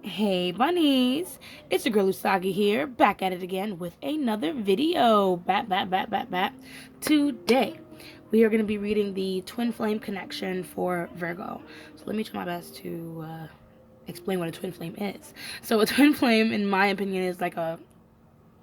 Hey bunnies, it's your girl Usagi here, back at it again with another video. Bat. Today, we are going to be reading the twin flame connection for Virgo. So let me try my best to explain what a twin flame is. So a twin flame, in my opinion, is like a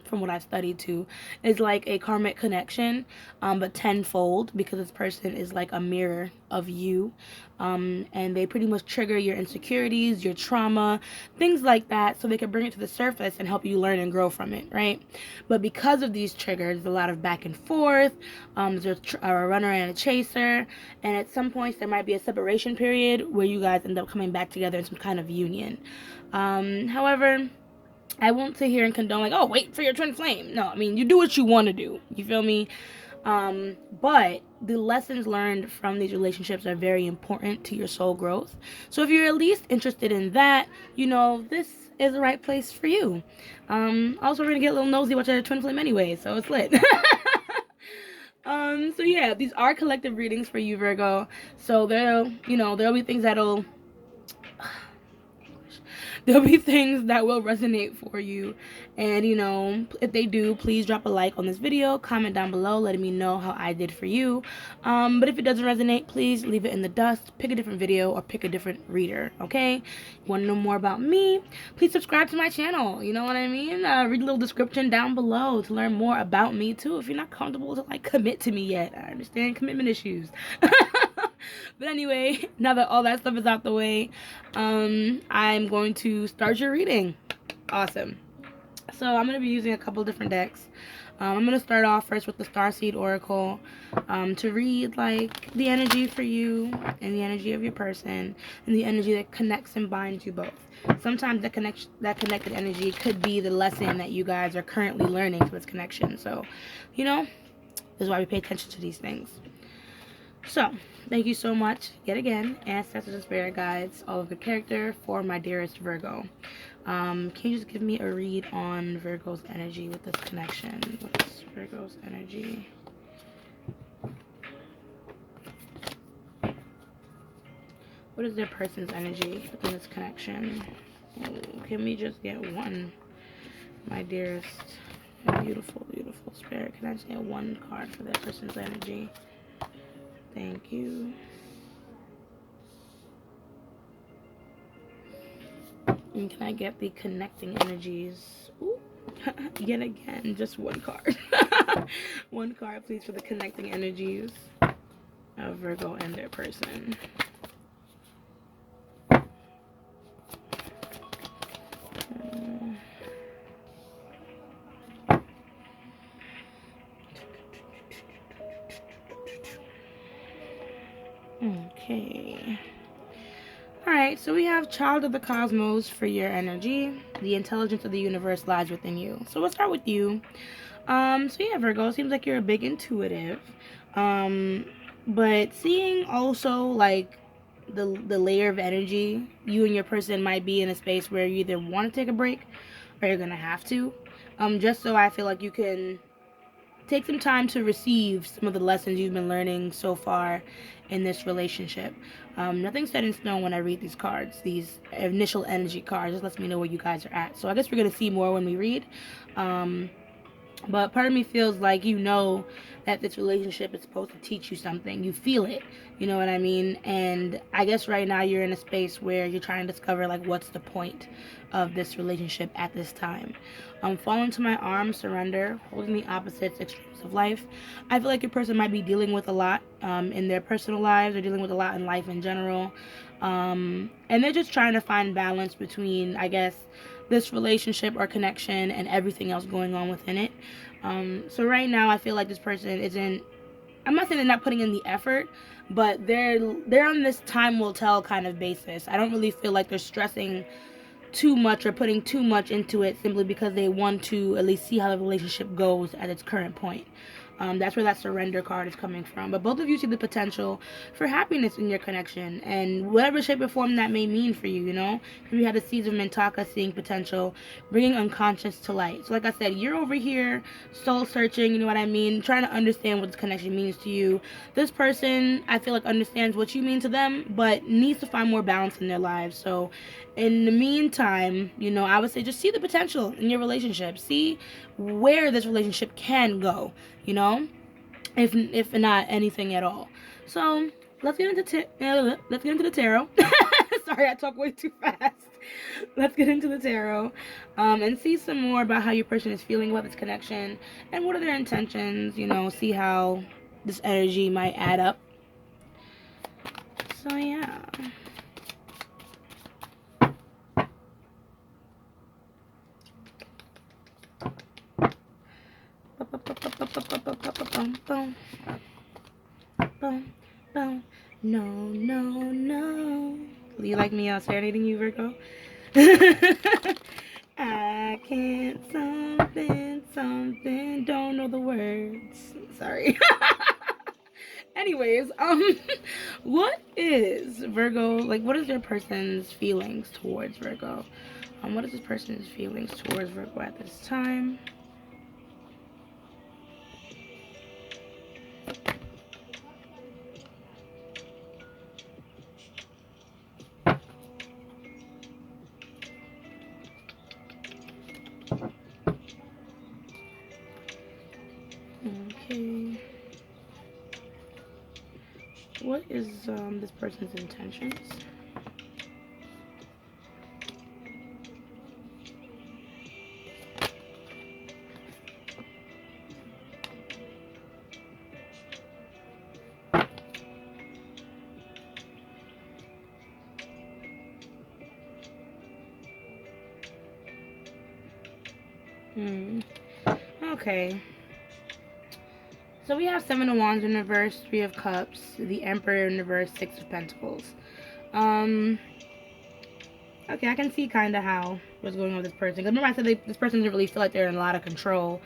from what I've studied too, is like a karmic connection, but tenfold because this person is like a mirror of you. And they pretty much trigger your insecurities, your trauma, things like that, so they can bring it to the surface and help you learn and grow from it, right? But because of these triggers, a lot of back and forth, there's a runner and a chaser, and at some points there might be a separation period where you guys end up coming back together in some kind of union. However, I won't sit here and condone like, oh, wait for your twin flame. No, I mean, you do what you want to do. You feel me? But the lessons learned from these relationships are very important to your soul growth. So if you're at least interested in that, this is the right place for you. Also, we're gonna get a little nosy watching your twin flame anyway, so it's lit. So yeah, these are collective readings for you, Virgo. So there'll be things that'll there'll be things that will resonate for you. And, if they do, please drop a like on this video, comment down below, letting me know how I did for you. But if it doesn't resonate, please leave it in the dust, pick a different video, or pick a different reader, okay? You want to know more about me? Please subscribe to my channel, you know what I mean? Read a little description down below to learn more about me, too, if you're not comfortable to, commit to me yet. I understand commitment issues. But anyway, now that all that stuff is out the way, I'm going to start your reading. Awesome. So I'm going to be using a couple different decks. I'm going to start off first with the Starseed Oracle to read the energy for you and the energy of your person and the energy that connects and binds you both. Sometimes that connected energy could be the lesson that you guys are currently learning through its connection. So, this is why we pay attention to these things. So, thank you so much, yet again, ancestors and spirit guides, all of the character for my dearest Virgo. Can you just give me a read on Virgo's energy with this connection? What's Virgo's energy? What is their person's energy within this connection? Can we just get one, my dearest, beautiful, beautiful spirit? Can I just get one card for that person's energy? Thank you. And can I get the connecting energies? Ooh. Yet again, just one card. One card, please, for the connecting energies of Virgo and their person. Okay. Alright, so we have Child of the Cosmos for your energy. The intelligence of the universe lies within you. So we'll start with you. So yeah, Virgo, seems like you're a big intuitive. But seeing also the layer of energy, you and your person might be in a space where you either want to take a break or you're gonna have to. Just so I feel like you can take some time to receive some of the lessons you've been learning so far in this relationship. Nothing's set in stone when I read these cards, these initial energy cards. Just lets me know where you guys are at. So I guess we're going to see more when we read. But part of me feels like that this relationship is supposed to teach you something. You feel it, you know what I mean? And I guess right now you're in a space where you're trying to discover what's the point of this relationship at this time. Fall into my arms, surrender, holding the opposites, extremes of life. I feel like your person might be dealing with a lot in their personal lives, or dealing with a lot in life in general. And they're just trying to find balance between, I guess, this relationship or connection and everything else going on within it. So right now I feel like this person isn't, I'm not saying they're not putting in the effort, but they're on this time will tell kind of basis. I don't really feel like they're stressing too much or putting too much into it simply because they want to at least see how the relationship goes at its current point. That's where that surrender card is coming from. But both of you see the potential for happiness in your connection, and whatever shape or form that may mean for you, you know? We had the seeds of Mintaka, seeing potential, bringing unconscious to light. So like I said, you're over here soul searching, you know what I mean? Trying to understand what this connection means to you. This person, I feel like, understands what you mean to them, but needs to find more balance in their lives. So in the meantime, you know, I would say just see the potential in your relationship. See where this relationship can go, you know, if not anything at all. So let's get into the tarot. Sorry, I talk way too fast. Let's get into the tarot, and see some more about how your person is feeling about this connection and what are their intentions. You know, see how this energy might add up. So yeah. No, no, no. Do you like me serenading you, Virgo? I can't something, don't know the words. Sorry. Anyways, what is Virgo, like, what is their person's feelings towards Virgo? What is this person's feelings towards Virgo at this time? Okay. What is this person's intentions? Okay. So we have Seven of Wands in reverse, Three of Cups, the Emperor in reverse, Six of Pentacles. Okay, I can see kind of how what's going on with this person. Because remember I said this person doesn't really feel like they're in a lot of control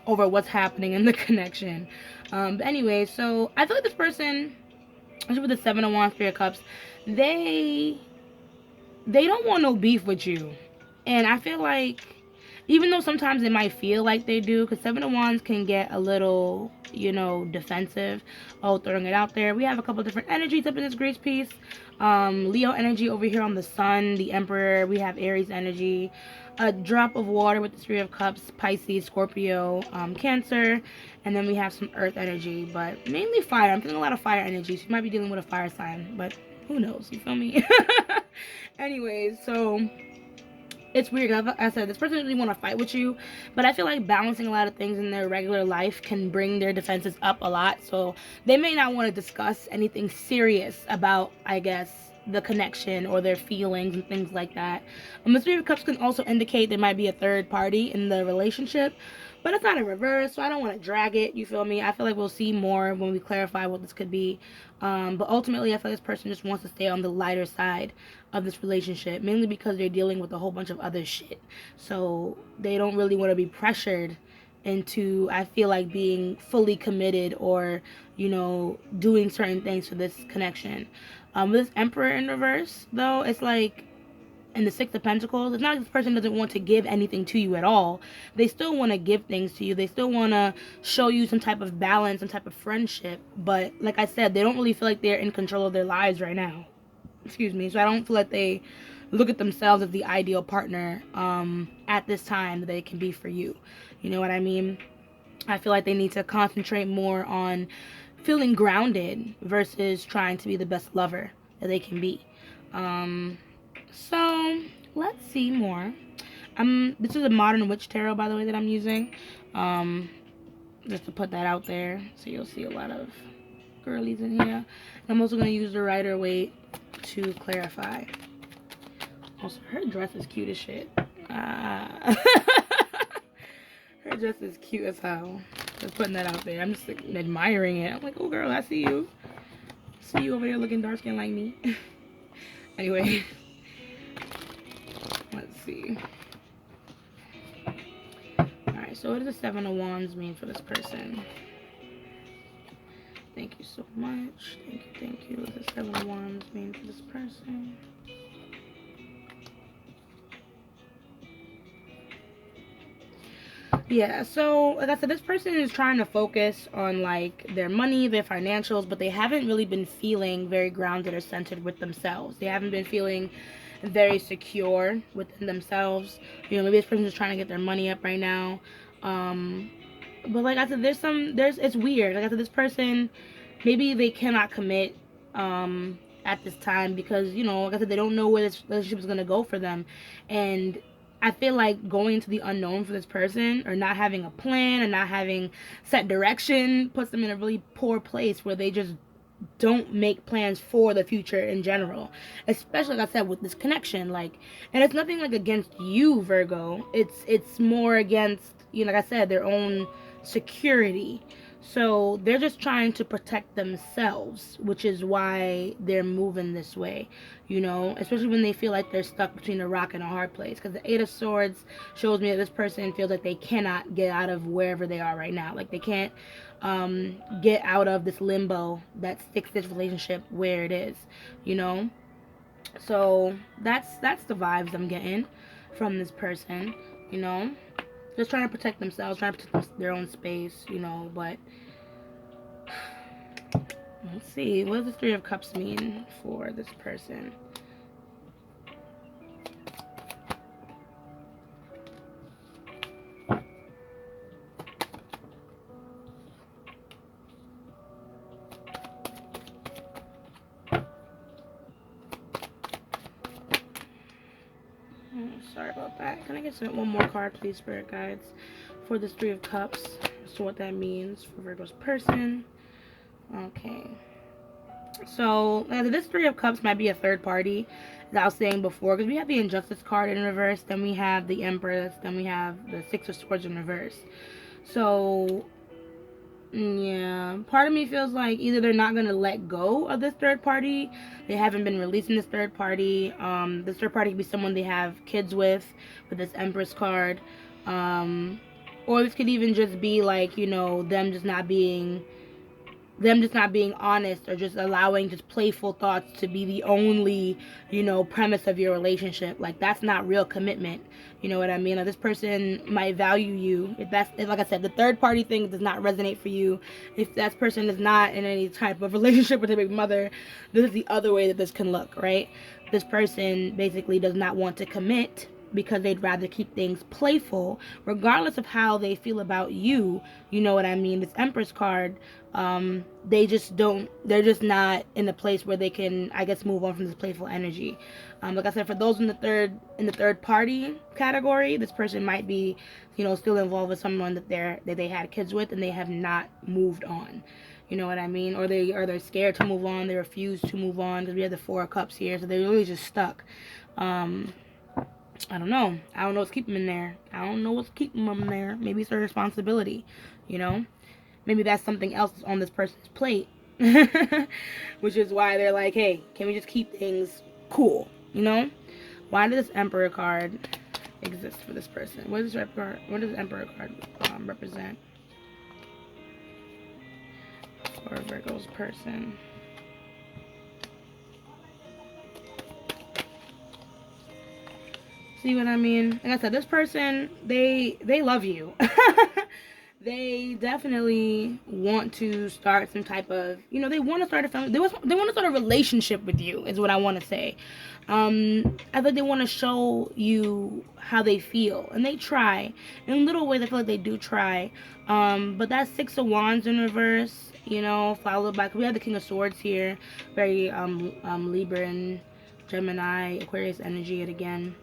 over what's happening in the connection. But anyway, so I feel like this person, especially with the Seven of Wands, Three of Cups, they don't want no beef with you. And I feel like, even though sometimes it might feel like they do, because Seven of Wands can get a little, you know, defensive. Oh, throwing it out there. We have a couple different energies up in this grace piece. Leo energy over here on the Sun, the Emperor. We have Aries energy. A drop of water with the Three of Cups, Pisces, Scorpio, Cancer. And then we have some Earth energy, but mainly fire. I'm feeling a lot of fire energy, so you might be dealing with a fire sign, but who knows, you feel me? Anyways, so it's weird. Like I said, this person doesn't really want to fight with you, but I feel like balancing a lot of things in their regular life can bring their defenses up a lot. So they may not want to discuss anything serious about, I guess, the connection or their feelings and things like that. The Three of Cups can also indicate there might be a third party in the relationship, but it's not in reverse, so I don't want to drag it, you feel me? I feel like we'll see more when we clarify what this could be. But ultimately, I feel like this person just wants to stay on the lighter side of this relationship, mainly because they're dealing with a whole bunch of other shit. So they don't really want to be pressured into, I feel like, being fully committed or, you know, doing certain things for this connection. With this Emperor in reverse, though, it's like, in the Six of Pentacles, it's not like this person doesn't want to give anything to you at all. They still want to give things to you. They still want to show you some type of balance, some type of friendship. But like I said, they don't really feel like they're in control of their lives right now. Excuse me. So I don't feel like they look at themselves as the ideal partner at this time that they can be for you. You know what I mean? I feel like they need to concentrate more on feeling grounded versus trying to be the best lover that they can be. So let's see more. This is a modern witch tarot, by the way, that I'm using. Just to put that out there, so you'll see a lot of girlies in here. I'm also gonna use the Rider Waite to clarify. Also, her dress is cute as shit. Her dress is cute as hell. Just putting that out there. I'm just like, admiring it. I'm like, oh girl, I see you. See you over there looking dark skinned like me. Anyway. Let's see. Alright, so what does the Seven of Wands mean for this person? so much. Thank you. What does the 7 of Wands mean for this person? Yeah, so like I said, this person is trying to focus on like their money, their financials, but they haven't really been feeling very grounded or centered with themselves. They haven't been feeling very secure within themselves. You know, maybe this person is trying to get their money up right now. But like I said, it's weird. Like I said, this person, maybe they cannot commit at this time because, you know, like I said, they don't know where this relationship is going to go for them. And I feel like going into the unknown for this person, or not having a plan, or not having set direction, puts them in a really poor place where they just don't make plans for the future in general, especially like I said with this connection. Like, and it's nothing like against you, Virgo. It's more against, you know, like I said, their own security. So they're just trying to protect themselves, which is why they're moving this way, you know, especially when they feel like they're stuck between a rock and a hard place. Because the 8 of Swords shows me that this person feels like they cannot get out of wherever they are right now. Like they can't get out of this limbo that sticks this relationship where it is, you know. So that's the vibes I'm getting from this person, you know. Just trying to protect themselves, trying to protect their own space, you know. But let's see, what does the 3 of Cups mean for this person? Sorry about that. Can I get one more card, please, Spirit Guides, for this 3 of Cups, as to what that means for Virgo's person? Okay. So, this 3 of Cups might be a third party, as I was saying before, because we have the Injustice card in reverse, then we have the Empress, then we have the 6 of Swords in reverse. So, yeah, part of me feels like either they're not going to let go of this third party, they haven't been releasing this third party. This third party could be someone they have kids with this Empress card. Or this could even just be like, you know, them just not being honest, or just allowing just playful thoughts to be the only, you know, premise of your relationship. Like, that's not real commitment. You know what I mean? Like, this person might value you. If like I said, the third party thing does not resonate for you, if that person is not in any type of relationship with their big mother, this is the other way that this can look, right? This person basically does not want to commit because they'd rather keep things playful, regardless of how they feel about you. You know what I mean? This Empress card, they're just not in a place where they can, I guess, move on from this playful energy. Like I said, for those in the third party category, this person might be, you know, still involved with someone that they had kids with, and they have not moved on. You know what I mean? Or they're scared to move on. They refuse to move on because we have the 4 of Cups here, so they're really just stuck. I don't know. I don't know what's keeping them in there. I don't know what's keeping them in there. Maybe it's their responsibility, you know? Maybe that's something else on this person's plate. Which is why they're like, hey, can we just keep things cool, you know? Why does this Emperor card exist for this person? What does Emperor card represent for Virgo's person? See what I mean? Like I said, this person, they love you. They definitely want to start some type of, you know, they want to start a family. They want to start a relationship with you, is what I want to say. I think they want to show you how they feel, and they try. In little ways, I feel like they do try. But that 6 of Wands in reverse, you know, followed by, we have the King of Swords here, very Libra and Gemini, Aquarius energy yet again.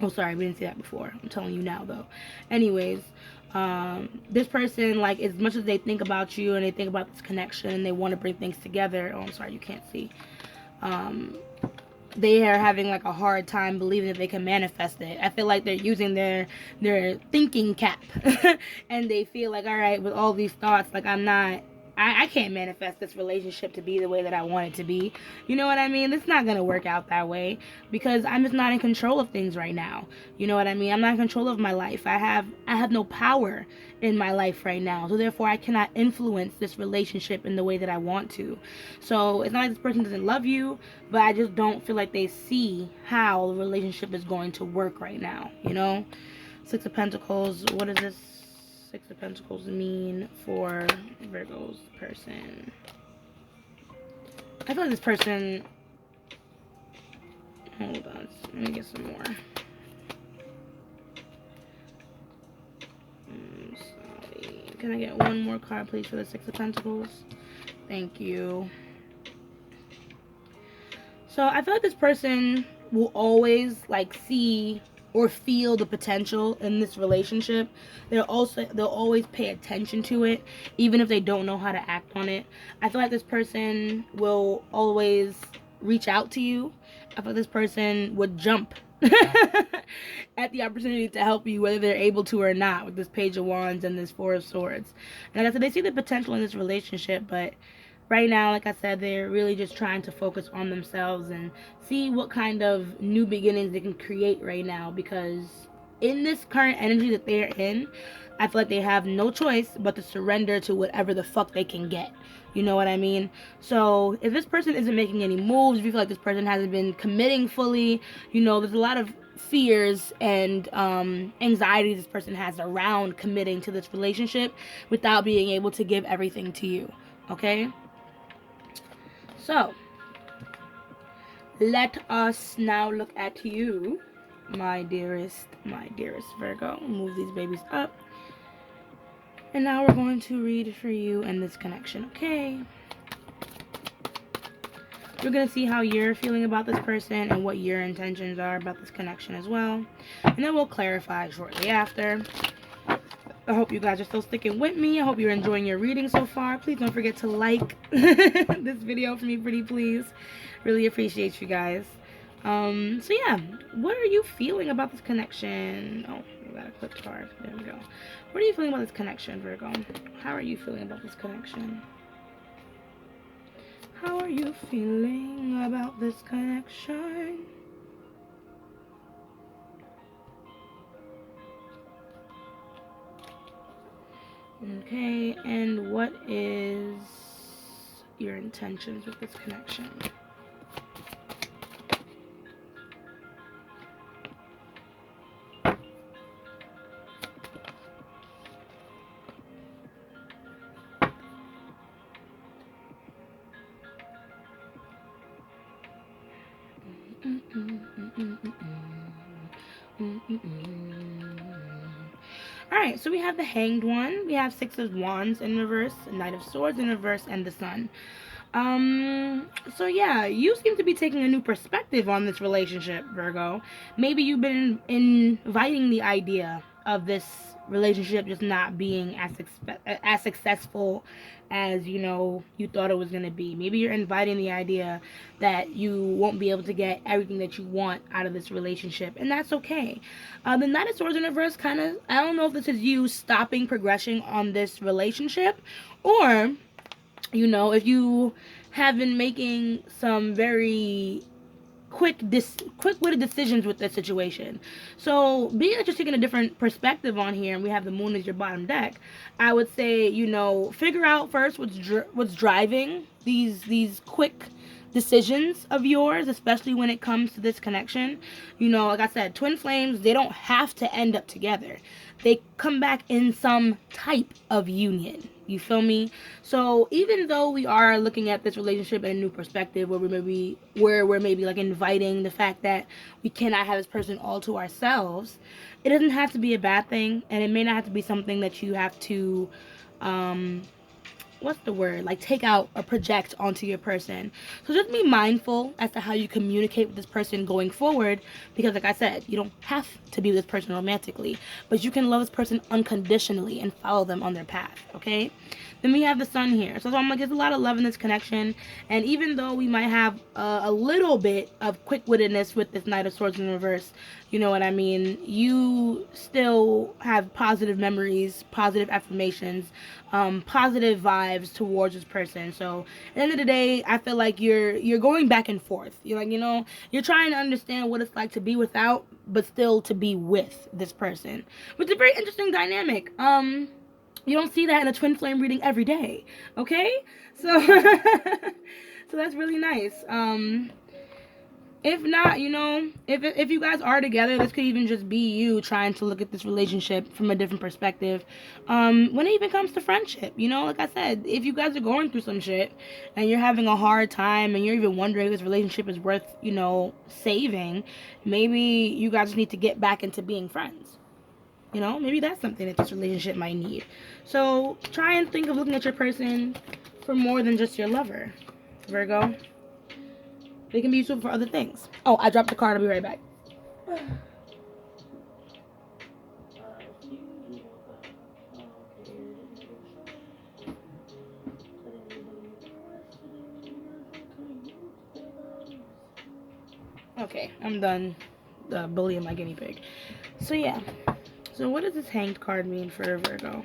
Oh, sorry, we didn't see that before. I'm telling you now, though. Anyways, this person, like, as much as they think about you and they think about this connection and they want to bring things together. Oh, I'm sorry, you can't see. They are having, like, a hard time believing that they can manifest it. I feel like they're using their thinking cap. And they feel like, all right, with all these thoughts, like, I'm not I can't manifest this relationship to be the way that I want it to be. You know what I mean? It's not going to work out that way because I'm just not in control of things right now. You know what I mean? I'm not in control of my life. I have no power in my life right now. So therefore I cannot influence this relationship in the way that I want to. So it's not like this person doesn't love you, but I just don't feel like they see how the relationship is going to work right now, you know? Six of Pentacles, what does this Six of Pentacles mean for Virgo's person? I feel like this person, hold on, let me get some more. Sorry. Can I get one more card, please, for the Six of Pentacles? Thank you. So I feel like this person will always like see or feel the potential in this relationship. They'll always pay attention to it, even if they don't know how to act on it. I feel like this person will always reach out to you. I feel like this person would jump at the opportunity to help you, whether they're able to or not, with this Page of Wands and this Four of Swords. And like I said, they see the potential in this relationship, but right now, like I said, they're really just trying to focus on themselves and see what kind of new beginnings they can create right now, because in this current energy that they're in, I feel like they have no choice but to surrender to whatever the fuck they can get. You know what I mean? So if this person isn't making any moves, if you feel like this person hasn't been committing fully, you know, there's a lot of fears and anxiety this person has around committing to this relationship without being able to give everything to you. Okay? So, let us now look at you, my dearest Virgo. Move these babies up. And now we're going to read for you and this connection, okay? We're going to see how you're feeling about this person and what your intentions are about this connection as well. And then we'll clarify shortly after. I hope you guys are still sticking with me. I hope you're enjoying your reading so far. Please don't forget to like this video for me, pretty please. Really appreciate you guys. So yeah, what are you feeling about this connection? Oh, we got a clipped card. There we go. What are you feeling about this connection, Virgo? How are you feeling about this connection? How are you feeling about this connection? Okay, and what is your intentions with this connection? Alright, so we have the Hanged One, we have Six of Wands in reverse, Knight of Swords in reverse, and the Sun. So yeah, you seem to be taking a new perspective on this relationship, Virgo. Maybe you've been inviting the idea of this relationship just not being as successful as, you know, you thought it was going to be. Maybe you're inviting the idea that you won't be able to get everything that you want out of this relationship, and that's okay. The Knight of Swords in reverse kind of, I don't know if this is you stopping progression on this relationship, or, you know, if you have been making some very quick-witted decisions with this situation. So being that you're taking a different perspective on here, and we have the Moon as your bottom deck, I would say, you know, figure out first what's driving these quick decisions of yours, especially when it comes to this connection. You know, like I said, twin flames, they don't have to end up together. They come back in some type of union. You feel me? So even though we are looking at this relationship in a new perspective, where we're maybe like inviting the fact that we cannot have this person all to ourselves, it doesn't have to be a bad thing, and it may not have to be something that you have to what's the word, like take out or project onto your person. So just be mindful as to how you communicate with this person going forward, because like I said, you don't have to be with this person romantically, but you can love this person unconditionally and follow them on their path, okay? Then we have the Sun here. So I'm like, there's a lot of love in this connection, and even though we might have a little bit of quick-wittedness with this Knight of Swords in reverse, You know what I mean? You still have positive memories, positive affirmations, positive vibes towards this person. So at the end of the day, I feel like you're going back and forth. You're like, you're trying to understand what it's like to be without, but still to be with this person, which is a very interesting dynamic. You don't see that in a twin flame reading every day, okay? So, so that's really nice. If not, if you guys are together, this could even just be you trying to look at this relationship from a different perspective. When it even comes to friendship, like I said, if you guys are going through some shit and you're having a hard time and you're even wondering if this relationship is worth, saving, maybe you guys need to get back into being friends. Maybe that's something that this relationship might need. So try and think of looking at your person for more than just your lover, Virgo. They can be useful for other things. Oh, I dropped the card. I'll be right back. Okay, I'm done bullying my guinea pig. So yeah. So what does this Hanged card mean for Virgo?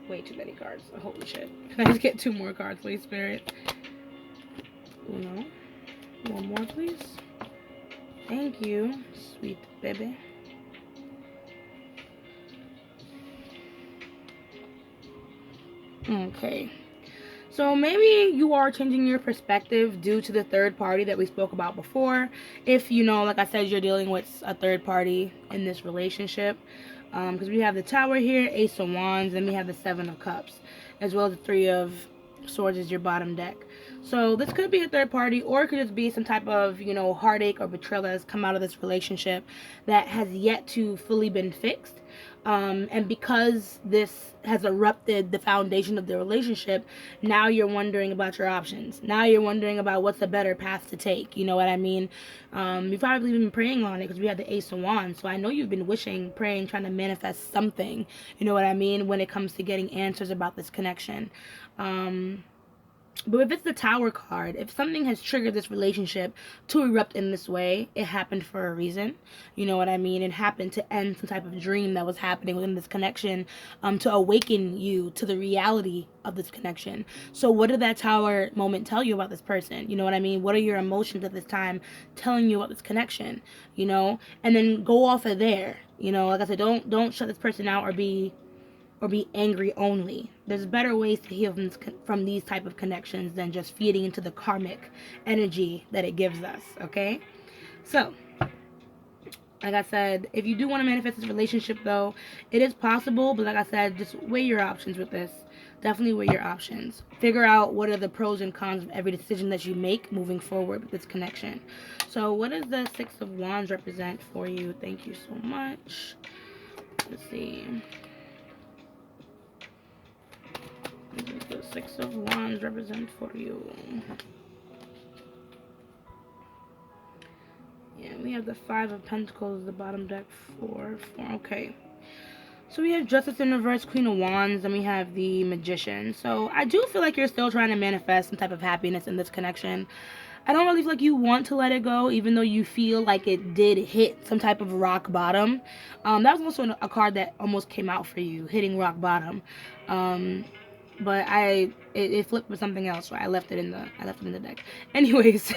Way too many cards. Holy shit. Can I just get 2 more cards, please, Spirit? Uno. 1 more, please. Thank you, sweet baby. Okay. So maybe you are changing your perspective due to the third party that we spoke about before. If, like I said, you're dealing with a third party in this relationship. Because we have the Tower here, Ace of Wands, and we have the 7 of Cups, as well as the 3 of Swords is your bottom deck. So this could be a third party, or it could just be some type of, heartache or betrayal that has come out of this relationship that has yet to fully been fixed. And because this has erupted the foundation of the relationship, now you're wondering about your options. Now you're wondering about what's the better path to take. You know what I mean? You've probably been praying on it because we had the Ace of Wands. So I know you've been wishing, praying, trying to manifest something. You know what I mean? When it comes to getting answers about this connection. But if it's the Tower card, if something has triggered this relationship to erupt in this way, it happened for a reason. You know what I mean? It happened to end some type of dream that was happening within this connection, to awaken you to the reality of this connection. So what did that Tower moment tell you about this person? You know what I mean? What are your emotions at this time telling you about this connection? And then go off of there. Like I said, don't shut this person out or be angry only. There's better ways to heal from these type of connections than just feeding into the karmic energy that it gives us, okay? So, like I said, if you do want to manifest this relationship, though, it is possible, but like I said, just weigh your options with this. Definitely weigh your options. Figure out what are the pros and cons of every decision that you make moving forward with this connection. So, what does the 6 of Wands represent for you? Thank you so much. Let's see. The 6 of Wands represent for you. Yeah, we have the 5 of Pentacles, the bottom deck, 4. Okay. So we have Justice in reverse, Queen of Wands, and we have the Magician. So I do feel like you're still trying to manifest some type of happiness in this connection. I don't really feel like you want to let it go, even though you feel like it did hit some type of rock bottom. That was also a card that almost came out for you, hitting rock bottom. But it flipped with something else, so I left it in the deck. Anyways,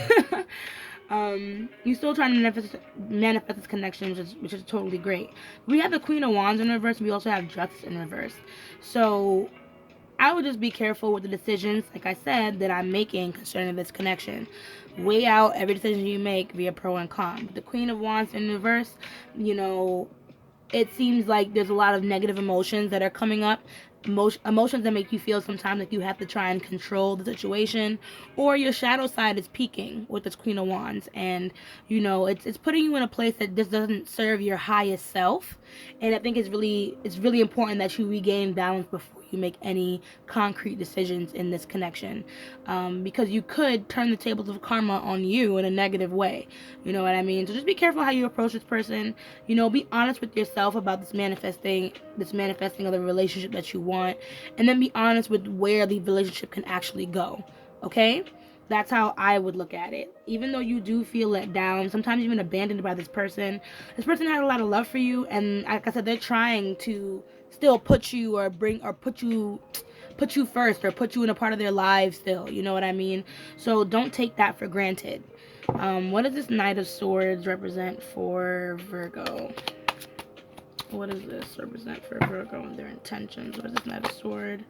you're still trying to manifest this connection, which is totally great. We have the Queen of Wands in reverse. We also have Justice in reverse. So I would just be careful with the decisions, like I said, that I'm making concerning this connection. Weigh out every decision you make via pro and con. With the Queen of Wands in reverse, it seems like there's a lot of negative emotions that are coming up. Emotions that make you feel sometimes like you have to try and control the situation, or your shadow side is peaking with this Queen of Wands, and it's putting you in a place that just doesn't serve your highest self. And I think it's really important that you regain balance before you make any concrete decisions in this connection, because you could turn the tables of karma on you in a negative way. You know what I mean? So just be careful how you approach this person. Be honest with yourself about this manifesting of the relationship that you want, and then be honest with where the relationship can actually go. Okay? That's how I would look at it. Even though you do feel let down, sometimes even abandoned by this person has a lot of love for you, and like I said, they're trying to still put you or put you first or put you in a part of their lives still. You know what I mean? So don't take that for granted. What does this Knight of Swords represent for Virgo? What does this represent for Virgo and their intentions? What is this Knight of Swords?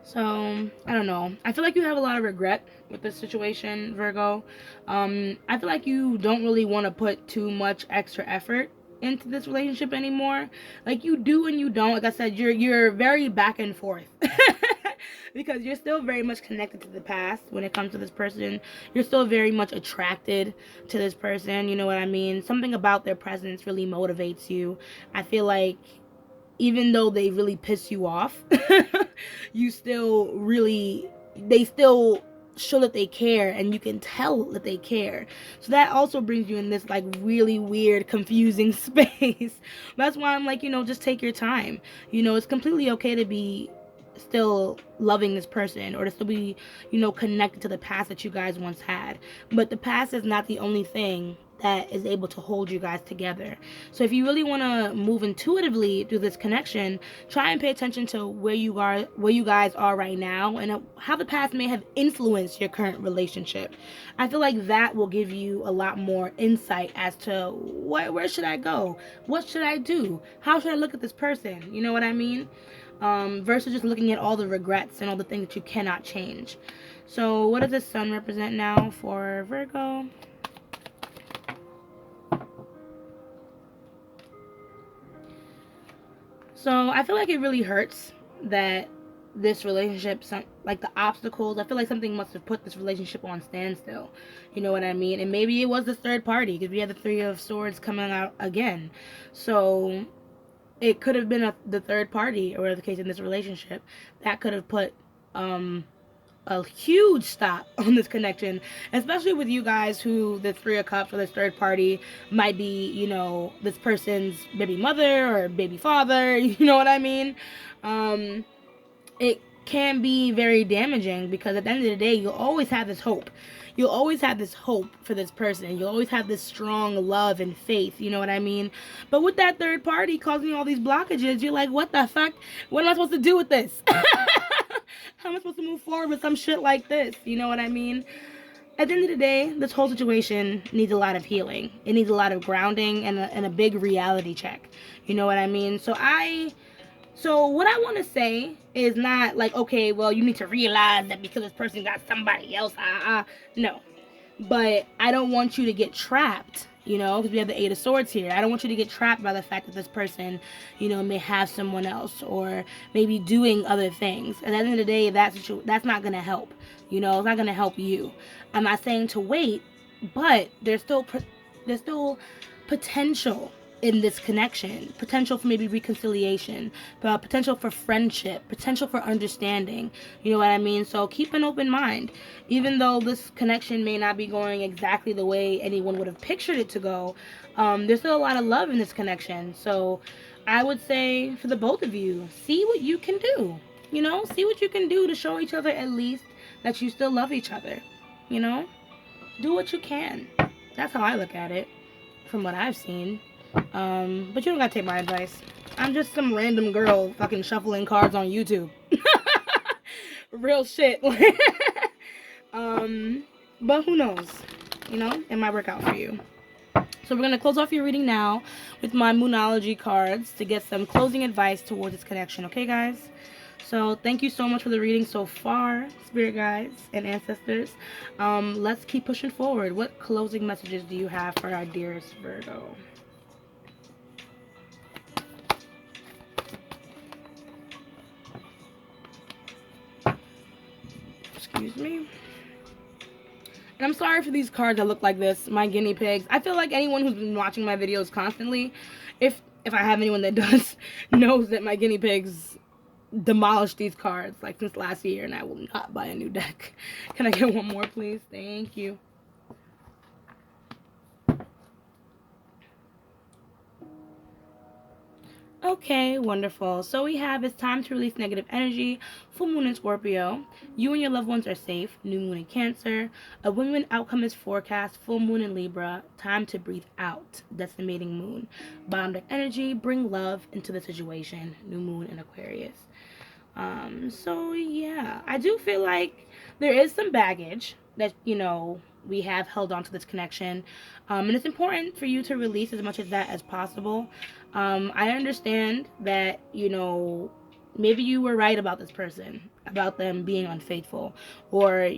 So, I don't know. I feel like you have a lot of regret with this situation, Virgo. I feel like you don't really want to put too much extra effort into this relationship anymore. Like, you do and you don't. Like I said, you're very back and forth. Because you're still very much connected to the past when it comes to this person. You're still very much attracted to this person, you know what I mean? Something about their presence really motivates you. I feel like even though they really piss you off, you still really, they still show that they care, and you can tell that they care. So that also brings you in this like really weird, confusing space. That's why I'm like, just take your time. It's completely okay to be still loving this person, or to still be, connected to the past that you guys once had. But the past is not the only thing that is able to hold you guys together. So if you really want to move intuitively through this connection, try and pay attention to where you guys are right now, and how the past may have influenced your current relationship. I feel like that will give you a lot more insight as to where should I go? What should I do? How should I look at this person? You know what I mean? Versus just looking at all the regrets and all the things that you cannot change. So what does the sun represent now for Virgo? So I feel like it really hurts that this relationship, like the obstacles, I feel like something must have put this relationship on standstill. You know what I mean? And maybe it was this third party, because we had the Three of Swords coming out again. So it could have been the third party, or whatever the case, in this relationship, that could have put a huge stop on this connection, especially with you guys who the Three of Cups or this third party might be, this person's baby mother or baby father. You know what I mean? It can be very damaging, because at the end of the day, you'll always have this hope. You'll always have this hope for this person. You'll always have this strong love and faith. You know what I mean? But with that third party causing all these blockages, you're like, what the fuck? What am I supposed to do with this? How am I supposed to move forward with some shit like this? You know what I mean? At the end of the day, this whole situation needs a lot of healing. It needs a lot of grounding and a big reality check. You know what I mean? So what I want to say is not like, okay, well, you need to realize that because this person got somebody else, no. But I don't want you to get trapped, because we have the Eight of Swords here. I don't want you to get trapped by the fact that this person, may have someone else, or maybe doing other things. And at the end of the day, that's not going to help. It's not going to help you. I'm not saying to wait, but there's still potential in this connection, potential for maybe reconciliation, potential for friendship, potential for understanding. You know what I mean? So keep an open mind. Even though this connection may not be going exactly the way anyone would have pictured it to go, there's still a lot of love in this connection. So I would say, for the both of you, see what you can do. See what you can do to show each other at least that you still love each other. Do what you can. That's how I look at it, from what I've seen. But you don't gotta take my advice. I'm just some random girl fucking shuffling cards on YouTube. Real shit. But who knows? It might work out for you. So we're gonna close off your reading now with my Moonology cards to get some closing advice towards this connection. Okay, guys? So thank you so much for the reading so far, spirit guides and ancestors. Let's keep pushing forward. What closing messages do you have for our dearest Virgo? Excuse me. And I'm sorry for these cards that look like this, my guinea pigs. I feel like anyone who's been watching my videos constantly, if I have anyone that does, knows that my guinea pigs demolished these cards like since last year, and I will not buy a new deck. Can I get one more, please? Thank you. Okay, wonderful. So we have it's time to release negative energy. Full moon in Scorpio. You and your loved ones are safe. New moon in Cancer. A win-win outcome is forecast. Full moon in Libra. Time to breathe out. Decimating moon. Bottom deck energy. Bring love into the situation. New moon in Aquarius. So yeah, I do feel like there is some baggage that, we have held on to this connection. And it's important for you to release as much of that as possible. I understand that, maybe you were right about this person, about them being unfaithful, or,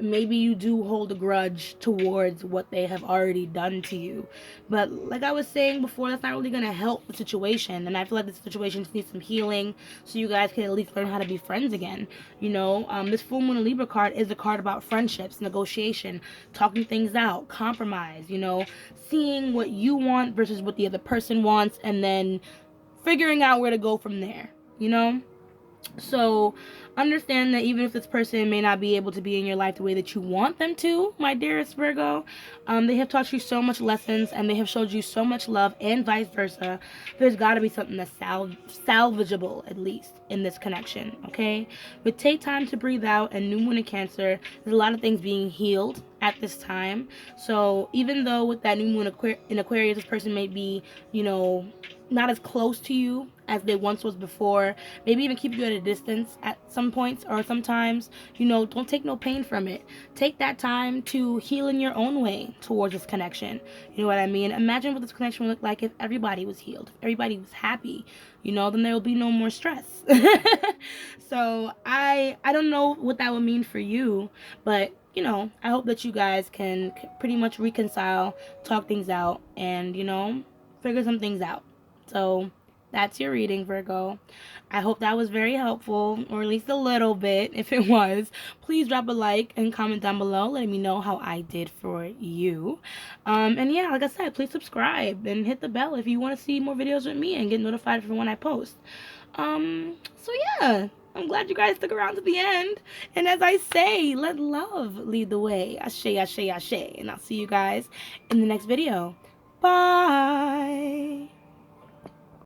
maybe you do hold a grudge towards what they have already done to you. But like I was saying before, that's not really going to help the situation. And I feel like the situation just needs some healing so you guys can at least learn how to be friends again. This full moon Libra card is a card about friendships, negotiation, talking things out, compromise, seeing what you want versus what the other person wants, and then figuring out where to go from there, So understand that even if this person may not be able to be in your life the way that you want them to, my dearest Virgo, they have taught you so much lessons and they have showed you so much love, and vice versa. There's got to be something that's salvageable, at least, in this connection, okay? But take time to breathe out, and new moon in Cancer, there's a lot of things being healed at this time. So even though with that new moon in Aquarius, this person may be, not as close to you as they once was before, maybe even keep you at a distance at some points or sometimes, don't take no pain from it. Take that time to heal in your own way towards this connection. You know what I mean? Imagine what this connection would look like if everybody was healed, if everybody was happy, then there will be no more stress. So I don't know what that would mean for you, but I hope that you guys can pretty much reconcile, talk things out, and, figure some things out. So that's your reading, Virgo. I hope that was very helpful, or at least a little bit. If it was, please drop a like and comment down below letting me know how I did for you. And yeah, like I said, please subscribe and hit the bell if you want to see more videos with me and get notified for when I post. So yeah, I'm glad you guys stuck around to the end. And as I say, let love lead the way. Ashe, ashe, ashe. And I'll see you guys in the next video. Bye.